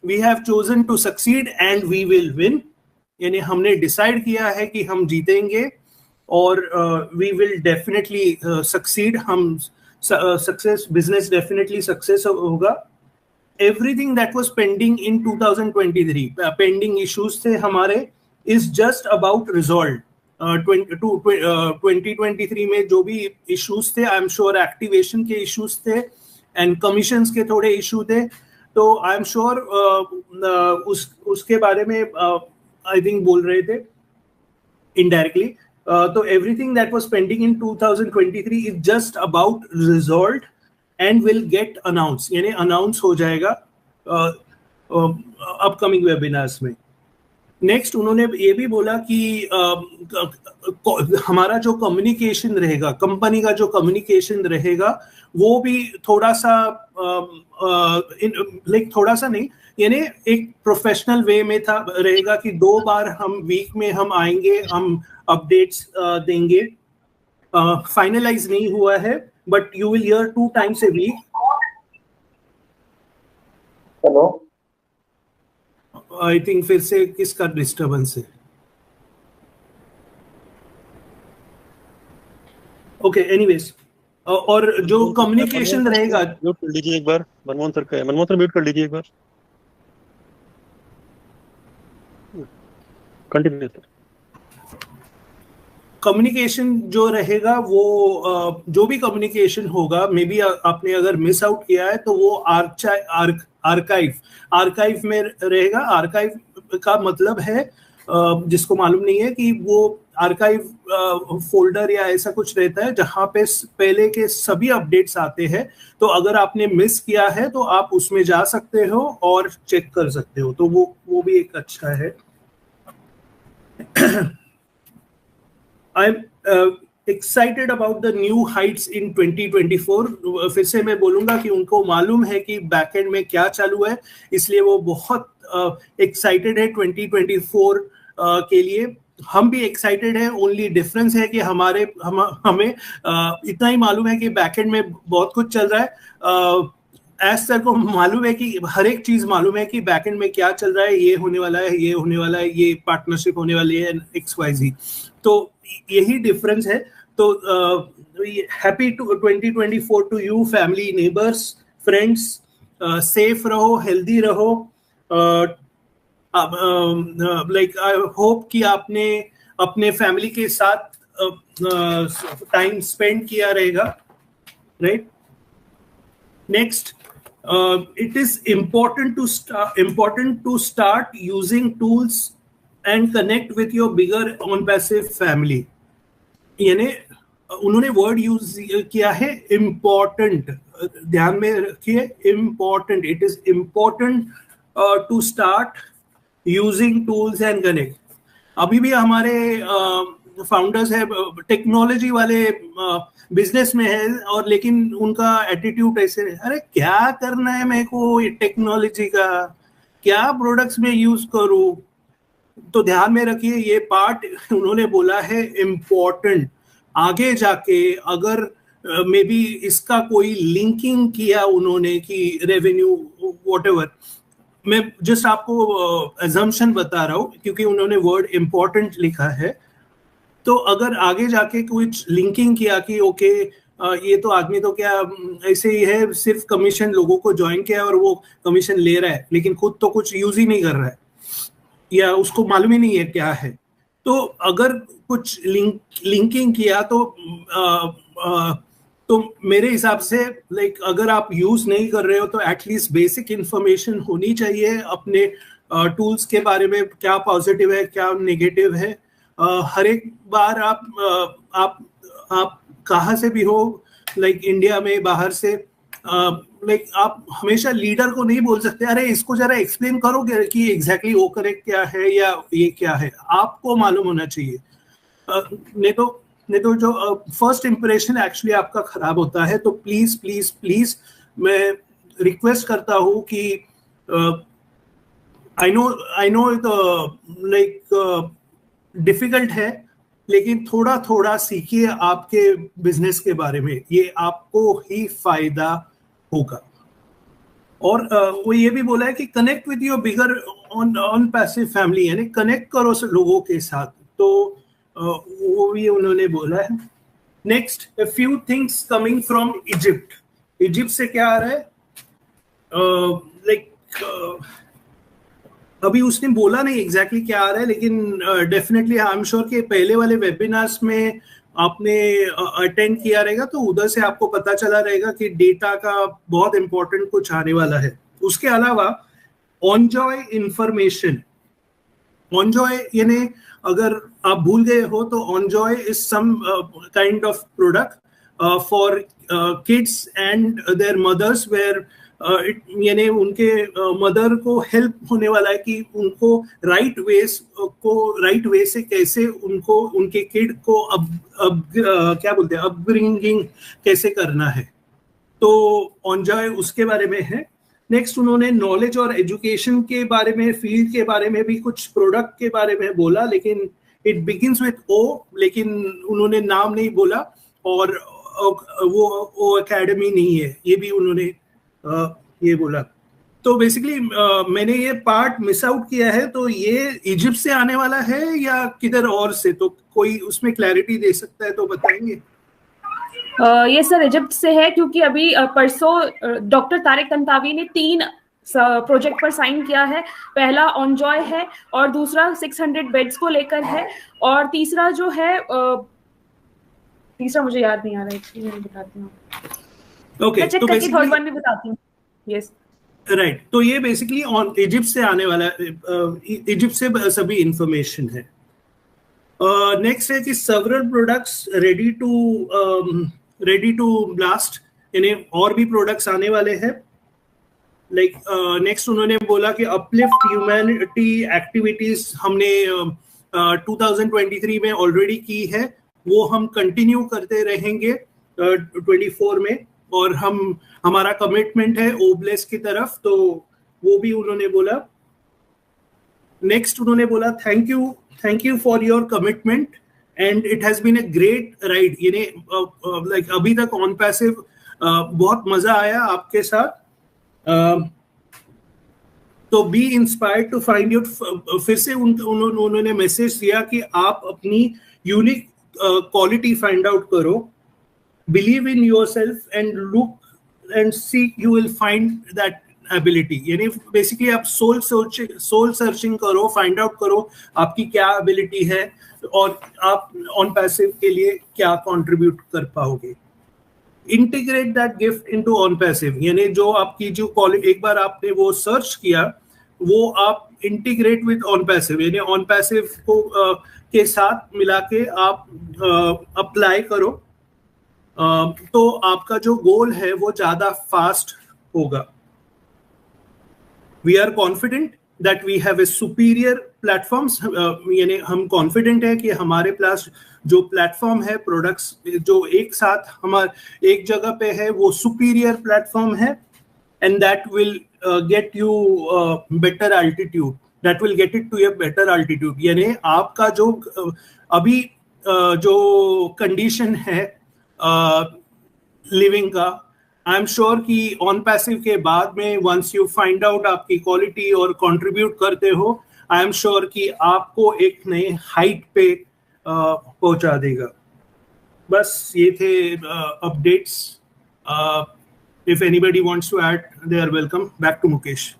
We have chosen to succeed and we will win, यानी हमने decide किया है कि हम जीतेंगे और वी विल डेफिनेटली सक्सीड, हम सक्सेस, बिजनेस डेफिनेटली सक्सेस होगा. Everything that was pending in 2023, pending issues थे हमारे, इज जस्ट अबाउट रिजॉल्व. 2023 में जो भी इश्यूज थे, आई एम श्योर एक्टिवेशन के इश्यूज थे एंड कमीशंस के थोड़े इशू थे, तो आई एम श्योर उसके बारे में आई थिंक बोल रहे थे इनडायरेक्टली. तो everything that was pending in 2023 is just about resolve and will get announce, यानी अनाउंस हो जाएगा अपकमिंग वेबिनार्स में. नेक्स्ट उन्होंने ये भी बोला कि हमारा जो कम्युनिकेशन रहेगा, कंपनी का जो कम्युनिकेशन रहेगा, वो भी थोड़ा सा थोड़ा सा नहीं, यानी एक प्रोफेशनल वे में था रहेगा कि 2 बार हम वीक में हम आएंगे, हम अपडेट्स देंगे. फाइनलाइज नहीं हुआ है, but you will hear 2 times a week. Hello, I think फिर से किसका डिस्टर्बेंस है? ओके, एनीवेज, और जो कम्युनिकेशन रहेगा, म्यूट कर लीजिए एक बार, मनमोहन सर का है, मनमोहन सर म्यूट कर लीजिए एक बार, कंटिन्यू सर. कम्युनिकेशन जो रहेगा वो जो भी कम्युनिकेशन होगा, मे बी आपने अगर मिस आउट किया है तो वो आर्काइव में रहेगा. आर्काइव का मतलब है, जिसको मालूम नहीं है, कि वो आर्काइव फोल्डर या ऐसा कुछ रहता है जहां पे पहले के सभी अपडेट्स आते हैं. तो अगर आपने मिस किया है तो आप उसमें जा सकते हो और चेक कर सकते हो, तो वो भी एक अच्छा है. I'm excited about the new heights in 2024. फिर से मैं बोलूंगा कि उनको मालूम है कि बैकएंड में क्या चालू है, इसलिए वो बहुत एक्साइटेड है 2024 के लिए. हम भी एक्साइटेड है. ओनली डिफरेंस है कि हमें इतना ही मालूम है कि बैकएंड में बहुत कुछ चल रहा है. एज सर को मालूम है कि हर एक चीज मालूम है कि बैकएंड में क्या चल रहा है, ये होने वाला है, ये होने वाला है, ये पार्टनरशिप होने वाली है, XYZ. तो यही डिफरेंस है. तो happy 2024 to you, family, neighbours, friends. Safe रहो, हेल्दी रहो. आई होप कि आपने अपने फैमिली के साथ टाइम स्पेंड किया रहेगा, right. Next, it is important to start using tools and connect with your bigger on-passive family. यानी उन्होंने वर्ड यूज किया है इम्पोर्टेंट, ध्यान में रखिए, important. It is important to start using tools and connect. अभी भी हमारे फाउंडर्स है, टेक्नोलॉजी वाले बिजनेस में है, और लेकिन उनका एटीट्यूड ऐसे, अरे क्या करना है मेरे को टेक्नोलॉजी का, क्या प्रोडक्ट्स में यूज करूं. तो ध्यान में रखिए, ये पार्ट उन्होंने बोला है इम्पोर्टेंट. आगे जाके अगर मे बी इसका कोई लिंकिंग किया उन्होंने कि रेवेन्यू व्हाटएवर, मैं जस्ट आपको अजम्पशन बता रहा हूँ क्योंकि उन्होंने वर्ड इम्पोर्टेंट लिखा है. तो अगर आगे जाके कुछ लिंकिंग किया कि ओके, ये तो आदमी तो क्या ऐसे ही है, सिर्फ कमीशन लोगों को ज्वाइन किया और वो कमीशन ले रहा है, लेकिन खुद तो कुछ यूज ही नहीं कर रहा है या उसको मालूम ही नहीं है क्या है. तो अगर कुछ लिंकिंग किया तो मेरे हिसाब से अगर आप यूज नहीं कर रहे हो तो एटलीस्ट बेसिक इंफॉर्मेशन होनी चाहिए अपने टूल्स के बारे में, क्या पॉजिटिव है, क्या नेगेटिव है. हर एक बार आप कहाँ से भी हो, इंडिया में, बाहर से, आप हमेशा लीडर को नहीं बोल सकते अरे इसको जरा एक्सप्लेन करो कि एग्जैक्टली वो करेक्ट क्या है या ये क्या है. आपको मालूम होना चाहिए. नहीं तो जो फर्स्ट इंप्रेशन एक्चुअली आपका खराब होता है. तो प्लीज प्लीज प्लीज मैं रिक्वेस्ट करता हूँ कि आई नो डिफिकल्ट है, लेकिन थोड़ा थोड़ा सीखिए आपके बिजनेस के बारे में, ये आपको ही फायदा होगा. और वो ये भी बोला है कि connect with your bigger on passive family, यानी कनेक्ट करो लोगों के साथ, तो वो भी उन्होंने बोला है। Next, a few things coming from Egypt. Egypt से क्या आ रहा है, अभी उसने बोला नहीं एग्जैक्टली क्या आ रहा है, लेकिन डेफिनेटली आई एम श्योर कि पहले वाले वेबिनार्स में आपने अटेंड किया रहेगा, तो उधर से आपको पता चला रहेगा कि डेटा का बहुत इंपॉर्टेंट कुछ आने वाला है। उसके अलावा ऑनजॉय इंफॉर्मेशन, ऑनजॉय यानी अगर आप भूल गए हो तो ऑनजॉय is some kind of product for kids and their mothers, where यानी उनके मदर को हेल्प होने वाला है कि उनको राइट वे से कैसे उनको उनके किड को क्या बोलते हैं अपब्रिंगिंग कैसे करना है, तो ऑनजॉय उसके बारे में है। नेक्स्ट उन्होंने नॉलेज और एजुकेशन के बारे में, फील्ड के बारे में भी, कुछ प्रोडक्ट के बारे में बोला, लेकिन इट बिगिंस विथ ओ, लेकिन उन्होंने नाम नहीं बोला, और वो एकेडमी नहीं है, ये भी उन्होंने ये बोला। तो बेसिकली मैंने ये पार्ट मिस आउट किया है, तो ये इजिप्ट से आने वाला है या किधर और से, तो कोई उसमें क्लैरिटी दे सकता है तो बताएंगे। ये सर इजिप्ट से है, क्योंकि अभी परसों डॉक्टर तारिक तंतावी ने 3 प्रोजेक्ट पर साइन किया है। पहला ऑनजॉय है, और दूसरा 600 बेड्स को लेकर है, और तीसरा जो है तीसरा मुझे याद नहीं आ रहा है, मैं बताती हूँ। ओके, तो बेसिकली थर्ड वन भी बताती हूँ। यस, राइट, तो ये बेसिकली इजिप्ट से आने वाला, इजिप्ट से सभी इंफॉर्मेशन है। नेक्स्ट है कि several products ready to blast, यानी और भी प्रोडक्ट्स आने वाले हैं। नेक्स्ट उन्होंने बोला कि अपलिफ्ट ह्यूमैनिटी एक्टिविटीज हमने 2023 में ऑलरेडी की है, वो हम कंटिन्यू करते रहेंगे 24 में, और हमारा कमिटमेंट है ओब्लेस की तरफ, तो वो भी उन्होंने बोला। नेक्स्ट उन्होंने बोला thank you for your commitment and it has been a great ride, यानी अभी तक ऑन पैसिव बहुत मजा आया आपके साथ, तो be inspired to find out. फिर से उन्होंने मैसेज दिया कि आप अपनी यूनिक क्वालिटी फाइंड आउट करो, believe in yourself and look and see, you will find that ability, यानी बेसिकली आप सोल सर्चिंग करो, फाइंड आउट करो आपकी क्या एबिलिटी है और आप ऑन पैसिव के लिए क्या कंट्रीब्यूट कर पाओगे। Integrate that gift into on passive, यानी जो आपकी जो क्वालिटी एक बार आपने वो सर्च किया, वो आप इंटीग्रेट विद ऑन पैसिव, यानी ऑन पैसिव को के साथ मिला के आप अप्लाई करो, तो आपका जो गोल है वो ज्यादा फास्ट होगा। We are confident that we have a superior platforms, यानी हम कॉन्फिडेंट है कि हमारे पास जो प्लेटफॉर्म है, प्रोडक्ट्स जो एक साथ हमारे एक जगह पे है, वो सुपीरियर प्लेटफॉर्म है, and that will get you better altitude, that will get it to a better altitude, यानी आपका जो अभी जो कंडीशन है लिविंग का, आई एम श्योर कि ऑन पैसिव के बाद में वंस यू फाइंड आउट आपकी क्वालिटी और कंट्रीब्यूट करते हो, आई एम श्योर कि आपको एक नए हाइट पे पहुंचा देगा। बस ये थे updates. If anybody wants to add, they are welcome. Back to Mukesh.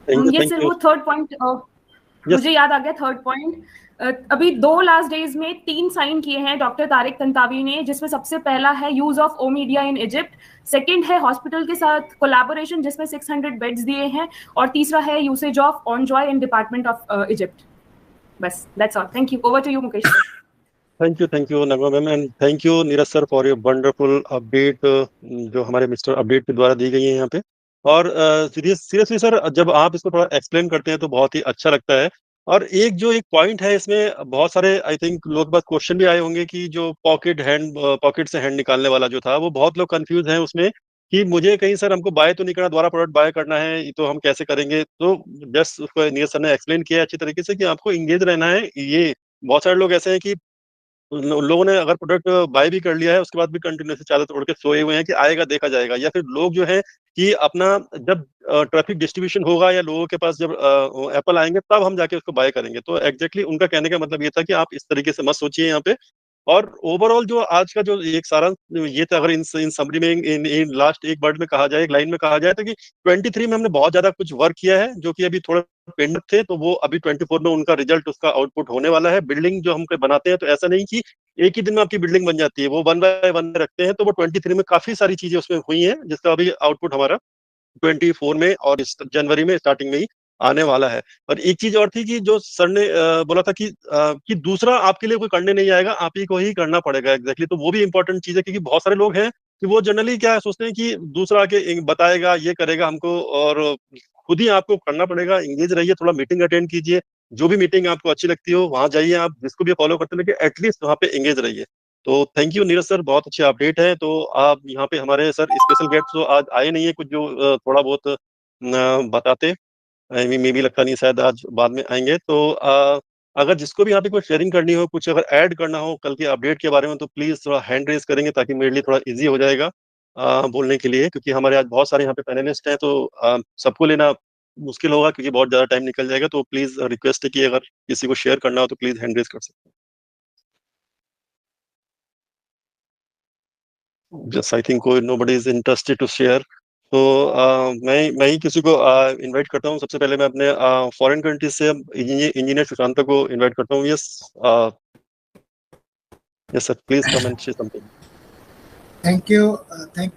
ये सर वो थर्ड पॉइंट मुझे याद आ गया। थर्ड पॉइंट, अभी 2 लास्ट डेज में 3 साइन किए हैं डॉक्टर तारिक तंतावी ने, जिसमें सबसे पहला है use of O media in Egypt, second है हॉस्पिटल के साथ कोलैबोरेशन जिसमें 600 बेड्स दिए हैं, और तीसरा है यूसेज ऑफ ऑनजॉय इन डिपार्टमेंट ऑफ इजिप्ट। बस that's all. Thank you. Over to you Mukesh sir. Thank you Nagma ma'am, and thank you Neeraj sir for your wonderful update जो हमारे मिस्टर अपडेट के द्वारा दी गई है यहाँ पे। और सीरियसली सर, जब आप इसको थोड़ा एक्सप्लेन करते हैं तो बहुत ही अच्छा लगता है। और एक पॉइंट है इसमें, बहुत सारे आई थिंक लोग बात क्वेश्चन भी आए होंगे कि जो पॉकेट से हैंड निकालने वाला जो था, वो बहुत लोग कंफ्यूज हैं उसमें कि मुझे कहीं सर हमको बाय तो नहीं करना, दोबारा प्रोडक्ट बाय करना है, तो हम कैसे करेंगे। तो जस्ट उसको नीरज सर ने एक्सप्लेन किया अच्छी तरीके से कि आपको इंगेज रहना है। ये बहुत सारे लोग ऐसे हैं कि उन लोगों ने अगर प्रोडक्ट बाय भी कर लिया है, उसके बाद भी कंटिन्यूसली चादर ओढ़ के सोए हुए हैं कि आएगा देखा जाएगा, या फिर लोग जो है कि अपना जब ट्रैफिक डिस्ट्रीब्यूशन होगा या लोगों के पास जब एप्पल आएंगे तब हम जाके उसको बाय करेंगे। तो एग्जैक्टली उनका कहने का मतलब ये था कि आप इस तरीके से मत सोचिए यहाँ पे। और ओवरऑल जो आज का जो एक सारा ये था, अगर इन समरी में इन लास्ट एक वर्ड में कहा जाए, एक लाइन में कहा जाए, तो कि 23 में हमने बहुत ज्यादा कुछ वर्क किया है जो कि अभी थोड़ा पेंडिंग थे, तो वो अभी 24 में उनका रिजल्ट, उसका आउटपुट होने वाला है। बिल्डिंग जो हम बनाते हैं तो ऐसा नहीं कि एक ही दिन में आपकी बिल्डिंग बन जाती है, वो 1 बाय 1 रखते हैं। तो वो 23 में काफी सारी चीजें उसमें हुई हैं जिसका अभी आउटपुट हमारा 24 में और इस जनवरी में स्टार्टिंग में ही आने वाला है। और एक चीज और थी कि जो सर ने बोला था कि दूसरा आपके लिए कोई करने नहीं आएगा, आप ही को ही करना पड़ेगा। एग्जैक्टली तो वो भी इंपॉर्टेंट चीज है, क्योंकि बहुत सारे लोग हैं कि वो जनरली क्या सोचते हैं कि दूसरा आके बताएगा, ये करेगा हमको, और खुद ही आपको करना पड़ेगा। एंगेज रहिए, थोड़ा मीटिंग अटेंड कीजिए, जो भी मीटिंग आपको अच्छी लगती हो वहां जाइए, आप जिसको भी फॉलो करते हैं लेकिन एटलीस्ट वहाँ पे एंगेज रहिए। तो थैंक यू नीरज सर, बहुत अच्छे अपडेट है। तो आप यहाँ पे हमारे सर स्पेशल गेस्ट तो आज आए नहीं है, कुछ जो थोड़ा बहुत बताते, मे भी लगता नहीं शायद आज बाद में आएंगे। तो अगर जिसको भी यहाँ पे कोई शेयरिंग करनी हो, कुछ अगर ऐड करना हो कल के अपडेट के बारे में, तो प्लीज थोड़ा हैंड रेज करेंगे ताकि मेरे लिए थोड़ा इजी हो जाएगा बोलने के लिए, क्योंकि हमारे आज बहुत सारे यहाँ पे पैनलिस्ट हैं, तो सबको लेना मुश्किल होगा क्योंकि बहुत ज्यादा टाइम निकल जाएगा। तो प्लीज रिक्वेस्ट है कि अगर किसी को शेयर करना हो तो प्लीज हैंड रेज कर सकते हैं। जस्ट आई थिंक कोई nobody is interested to share. तो मैं ही किसी को इनवाइट करता हूँ। सबसे पहले मैं अपने फॉरेन कंट्री से इंजीनियर सुशांत को इनवाइट करता हूँ। Yes yes sir, please come and से something. Thank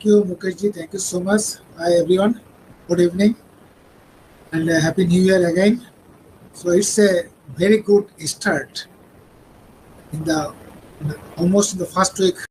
you Mukesh ji, thank you so much. Hi everyone, good evening and happy new year again. So it's a very good start in the almost in the first week